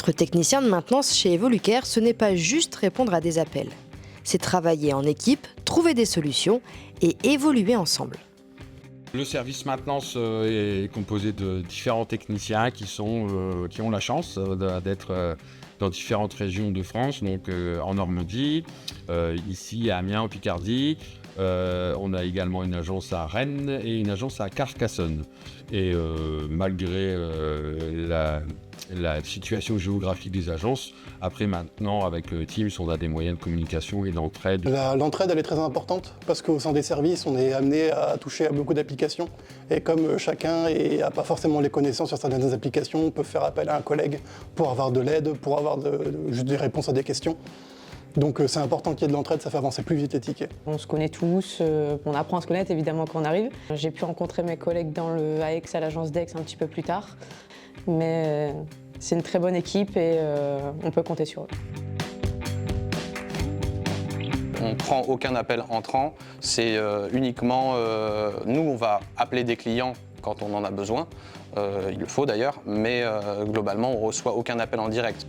Être technicien de maintenance chez Evolucare, ce n'est pas juste répondre à des appels. C'est travailler en équipe, trouver des solutions et évoluer ensemble. Le service maintenance est composé de différents techniciens qui ont la chance d'être dans différentes régions de France, donc en Normandie, ici à Amiens en Picardie. On a également une agence à Rennes et une agence à Carcassonne. Et malgré la situation géographique des agences, après maintenant avec Teams, on a des moyens de communication et d'entraide. L'entraide elle est très importante parce qu'au sein des services, on est amené à toucher à beaucoup d'applications. Et comme chacun n'a pas forcément les connaissances sur certaines applications, on peut faire appel à un collègue pour avoir de l'aide, pour avoir juste des réponses à des questions. Donc c'est important qu'il y ait de l'entraide, ça fait avancer plus vite les tickets. On se connaît tous, on apprend à se connaître évidemment quand on arrive. J'ai pu rencontrer mes collègues dans le AX à l'agence d'Aix un petit peu plus tard. Mais c'est une très bonne équipe et on peut compter sur eux. On ne prend aucun appel entrant, c'est uniquement, nous on va appeler des clients quand on en a besoin, il le faut d'ailleurs, mais globalement on ne reçoit aucun appel en direct.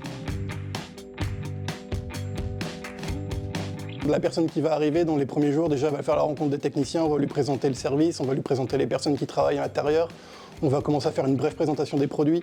La personne qui va arriver dans les premiers jours déjà va faire la rencontre des techniciens, on va lui présenter le service, on va lui présenter les personnes qui travaillent à l'intérieur, on va commencer à faire une brève présentation des produits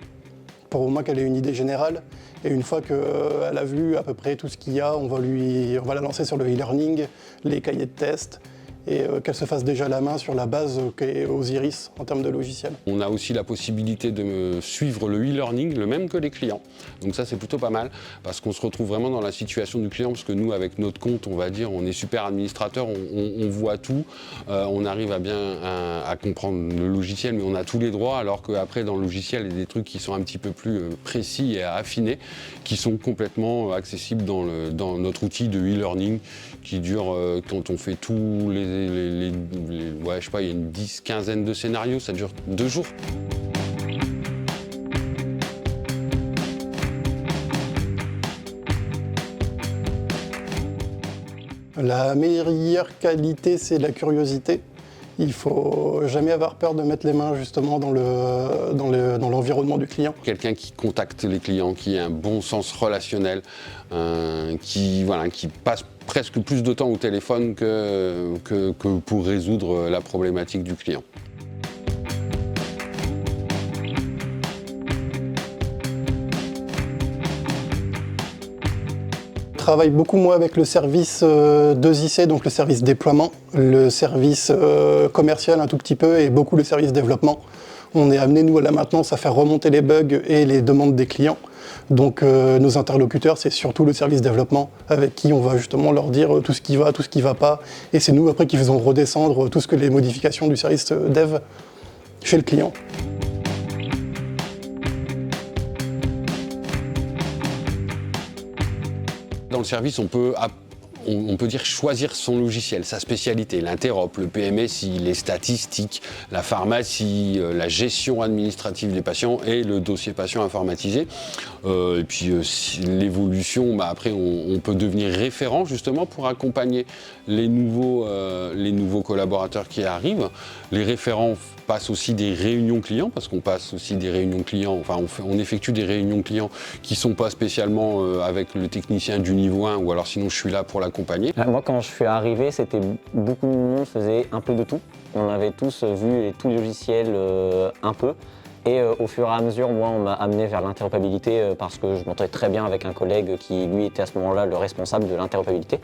pour au moins qu'elle ait une idée générale. Et une fois qu'elle a vu à peu près tout ce qu'il y a, on va la lancer sur le e-learning, les cahiers de test, et qu'elle se fasse déjà la main sur la base qu'est Osiris en termes de logiciel. On a aussi la possibilité de suivre le e-learning, le même que les clients. Donc ça c'est plutôt pas mal parce qu'on se retrouve vraiment dans la situation du client parce que nous avec notre compte on va dire on est super administrateur, on voit tout, on arrive à bien à comprendre le logiciel mais on a tous les droits alors qu'après dans le logiciel il y a des trucs qui sont un petit peu plus précis et affinés qui sont complètement accessibles dans notre outil de e-learning qui dure quand on fait tous ouais, je sais pas, il y a une quinzaine de scénarios, ça dure 2 jours. La meilleure qualité, c'est la curiosité. Il ne faut jamais avoir peur de mettre les mains justement dans l'environnement du client. Quelqu'un qui contacte les clients, qui a un bon sens relationnel, qui passe presque plus de temps au téléphone que pour résoudre la problématique du client. Je travaille beaucoup moins avec le service 2IC, donc le service déploiement, le service commercial un tout petit peu et beaucoup le service développement. On est amené, nous, à la maintenance, à faire remonter les bugs et les demandes des clients. Donc nos interlocuteurs, c'est surtout le service développement avec qui on va justement leur dire tout ce qui va pas. Et c'est nous, après, qui faisons redescendre tout ce que les modifications du service dev chez le client. Dans le service, on peut dire choisir son logiciel, sa spécialité, l'interop, le PMSI, les statistiques, la pharmacie, la gestion administrative des patients et le dossier patient informatisé. Et puis l'évolution, après on peut devenir référent justement pour accompagner les nouveaux collaborateurs qui arrivent. Les référents passent aussi des réunions clients parce qu'on passe aussi des réunions clients, enfin on effectue des réunions clients qui ne sont pas spécialement avec le technicien du niveau 1 ou alors sinon je suis là pour l'accompagner. Moi quand je suis arrivé, c'était beaucoup de monde faisait un peu de tout. On avait tous vu tous les logiciels un peu. Et au fur et à mesure, moi, on m'a amené vers l'interopérabilité parce que je m'entendais très bien avec un collègue qui, lui, était à ce moment-là le responsable de l'interopérabilité.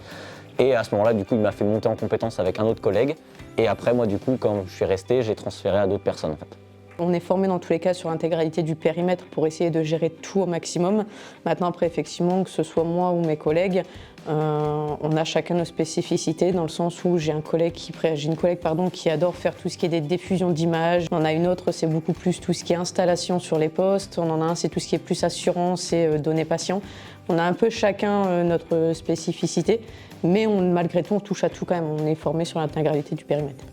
Et à ce moment-là, du coup, il m'a fait monter en compétence avec un autre collègue. Et après, moi, du coup, quand je suis resté, j'ai transféré à d'autres personnes, en fait. On est formé dans tous les cas sur l'intégralité du périmètre pour essayer de gérer tout au maximum. Maintenant, après, effectivement, que ce soit moi ou mes collègues, on a chacun nos spécificités dans le sens où j'ai une collègue qui adore faire tout ce qui est des diffusions d'images. On en a une autre, c'est beaucoup plus tout ce qui est installation sur les postes. On en a un, c'est tout ce qui est plus assurance et données patients. On a un peu chacun notre spécificité, mais malgré tout, on touche à tout quand même. On est formé sur l'intégralité du périmètre.